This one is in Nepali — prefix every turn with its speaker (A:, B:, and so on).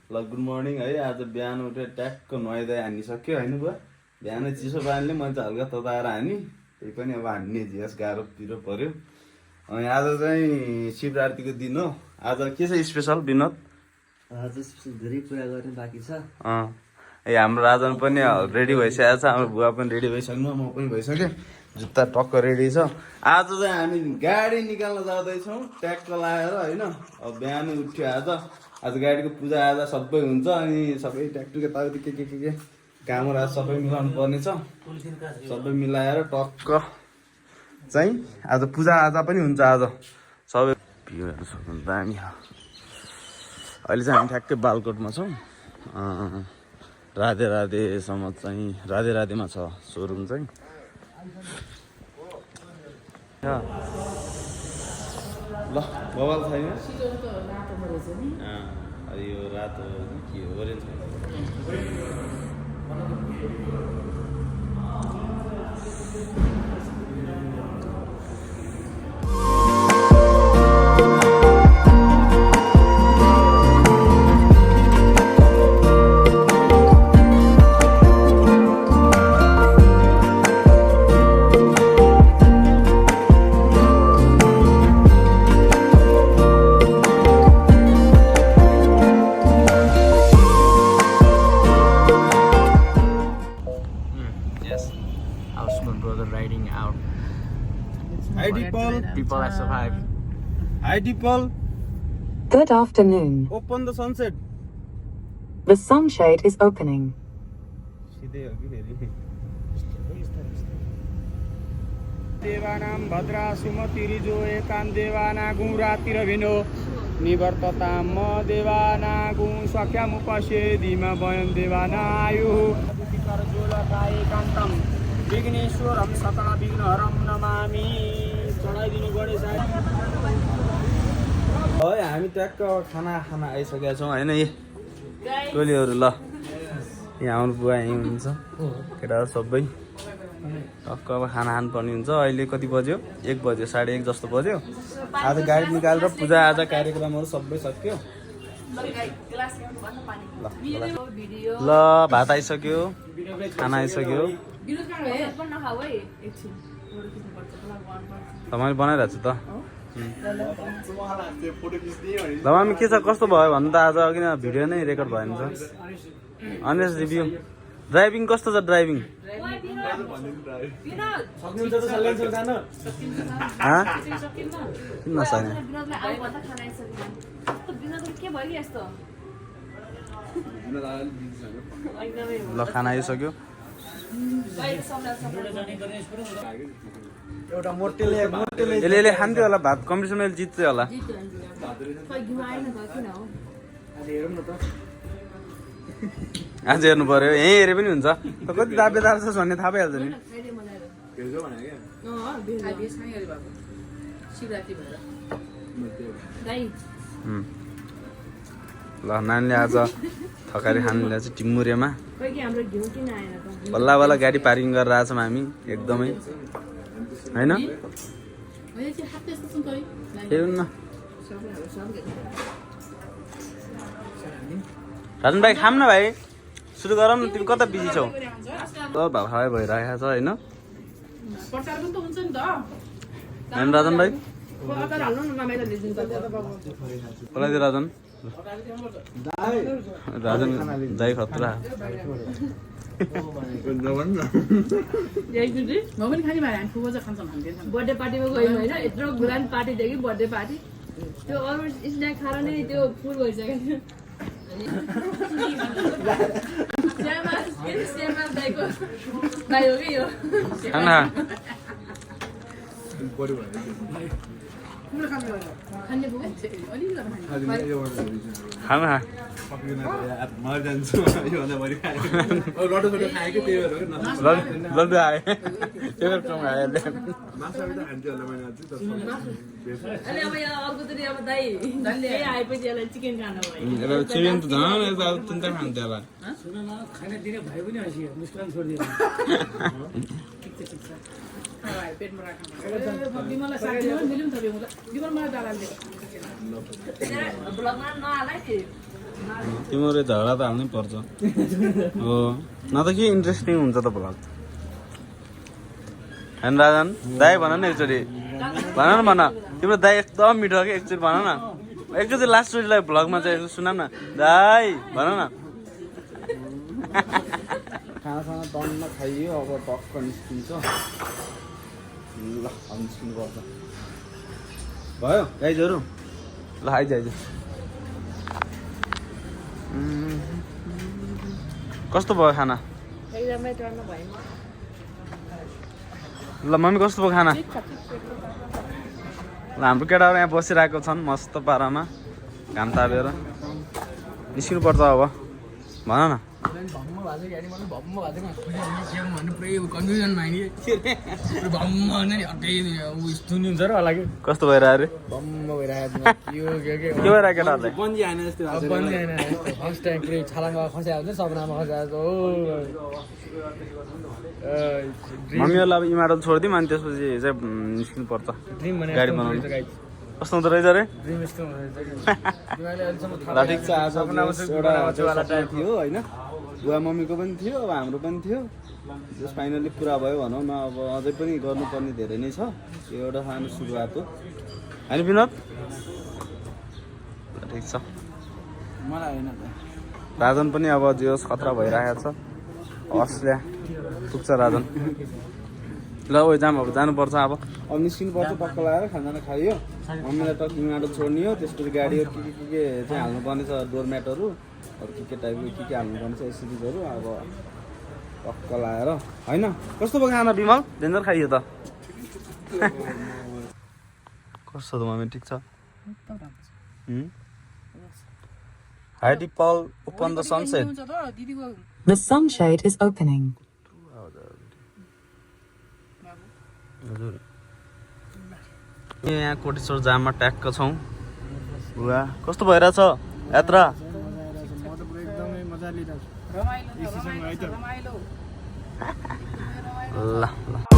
A: ल गुड मर्निङ है। आज बिहान उठेर ट्याक्क नुहाइदिए हानिसक्यो होइन बुवा। बिहानै चिसो पानीले मैले त हल्का तताएर हानी, त्यही पनि अब हान्ने झियास गाह्रो पिरो पर्यो। अनि आज चाहिँ शिवरात्रिको दिन हो। आज के छ स्पेसल विनोद?
B: आज धेरै कुरा गर्ने बाँकी छ।
A: हाम्रो राजन पनि रेडी भइसकेको छ, हाम्रो बुवा पनि रेडी भइसक्नु, म पनि भइसकेँ, जुत्ता टक्क रेडी छ। आज चाहिँ हामी गाडी निकाल्न जाँदैछौँ ट्याक्क लाएर होइन। अब बिहान उठ्यो आज गाडीको पूजा आज सबै हुन्छ, अनि सबै ट्याक्टुक यताउति के कामहरू आज सबै मिलाउनु पर्ने छ। सबै मिलाएर टक्क चाहिँ आज पूजा आज पनि हुन्छ। आज सबै भ्यूहरू सक्नु दामी। अहिले चाहिँ हामी ठ्याक्कै बालकोटमा छौँ। राधे राधेसम्म चाहिँ राधे राधेमा छ सोरुम चाहिँ। ल बवाल छैन यो रातो के हो orange. People I survived. Hi people.
C: Good afternoon.
A: Open the sunset.
C: The sunshade is opening.
D: देवानां भद्रा सुमतिरिजो एकां देवाना गुरातिर भिनो निवर्ततां म देवाना गुं सख्यामुपशे धीमा वयं देवाना आयुः एकान्तम विघ्नेश्वरम सकल विघ्नहरम नमामि। चढाइदिनु गणेश
A: है हामी ट्याक्क खाना आइसकेका छौँ होइन। यी टोलीहरू ल यहाँ आउनु बुवा यहीँ हुनुहुन्छ, केटाहरू सबै टक्क अब खाना खानुपर्ने हुन्छ। अहिले कति बज्यो? 1 बज्यो, 1:30 जस्तो बज्यो। आज गाडी निकालेर पूजा आज कार्यक्रमहरू सबै सक्यो। ल भात आइसक्यो, खाना आइसक्यो। तपाईँले बनाइरहेको छु त। दबामी के छ कस्तो भयो भन्नु त आज किन भिडियो नै रेकर्ड भएन छ। अनेस रिभ्यू ड्राइभिङ कस्तो छ? ड्राइभिङ किन नसक्ने? ल खाना आइसक्यो।
D: एउटा मोटेले
A: यसले खान्थ्यो होला भात, कम्पिटिसनमा यसले जित्थ्यो होला। आज हेर्नु पर्यो, यहीँ हेरे पनि हुन्छ। कति दाबेदार छ भन्ने थाहा पाइहाल्छ नि। ल नानीले आज थकारी खानुले चाहिँ टिमुरेमा बल्ल बल्ल गाडी पार्किङ गरेर आएछौँ हामी एकदमै होइन। हेर्नु न राजन भाइ, खाम न भाइ, सुरु गरौँ न। तिमी कता बिजी छौ? भाइ भइरहेको छ होइन राजन भाइ? बोलाइदियो राजन। राजन दाइ खतरा।
E: बर्थडे पार्टीमा गयौँ होइन, यत्रो ग्रान्ड पार्टी थियो कि बर्थडे पार्टी। त्यो अरू स्न्याक खाएर नै त्यो फुल भइसकेको थियो। दाइको दाइ हो कि यो
A: खाना लड्डु आयो त्यो कम आयो। चिकन त झन् चिन्ता खान्थ्यो होला। तिम्रो झगडा त हाल्नै पर्छ हो न त के इन्ट्रेस्टिङ हुन्छ त भ्लग होइन राजन दाइ भन न एकचोटि भन तिम्रो दाइ एकदम मिठो कि एकचोटि भन न एकचोटि लास्टचोटिलाई भ्लगमा चाहिँ यसो सुना न दाइ भन न खानासाना टन्न खाइयो अब टक्क निस्किन्छ ल अब निस्किनु पर्छ भयो गाइजहरू ल आइज कस्तो भयो खाना
E: एकदमै टर्न भयो
A: ल मम्मी कस्तो भयो खाना ल हाम्रो केटाहरू यहाँ बसिरहेको छन् मस्त पारामा घाम तापेर निस्किनु पर्छ अब भन न कस्तो भइरहेको अरे के भइरहेको मम्मीहरूलाई अब इमारत छोडिदिउँ अनि त्यसपछि चाहिँ निस्किनु पर्छ गाडी बनाउनु कस्तो हुँदो रहेछ अरे ल ठिक छ आज एउटा थियो होइन बुवा मम्मीको पनि थियो अब हाम्रो पनि थियो जस फाइनली पुरा भयो भनौँ न अब अझै पनि गर्नुपर्ने धेरै नै छ यो एउटा सानो सुरुवात हो होइन विनोद ल ठिक छ मलाई होइन राजन पनि अब जे होस् खतरा भइरहेको छ हस्ल्या पुग्छ राजन ल ओ जाम अब जानुपर्छ अब निस्किनु पर्छ टक्क लगाएर खाना खाइयो मम्मीलाई टक्क इमाटो छोड्ने हो त्यसपछि गाडीहरू के चाहिँ हाल्नुपर्ने छ डोरम्याटहरू अरू के टाइपको के हाल्नुपर्ने छ सिरिजहरू अब टक्क लगाएर होइन कस्तो भयो खाना विमल डेन्जर खाइयो त कस्तो त मम्मी ठिक छ hi Dipal open the sunset
C: The sunshade is opening.
A: यहाँ कोटेश्वर जाममा ट्याक्क छौँ बुवा कस्तो भइरहेछ यात्रा ल ल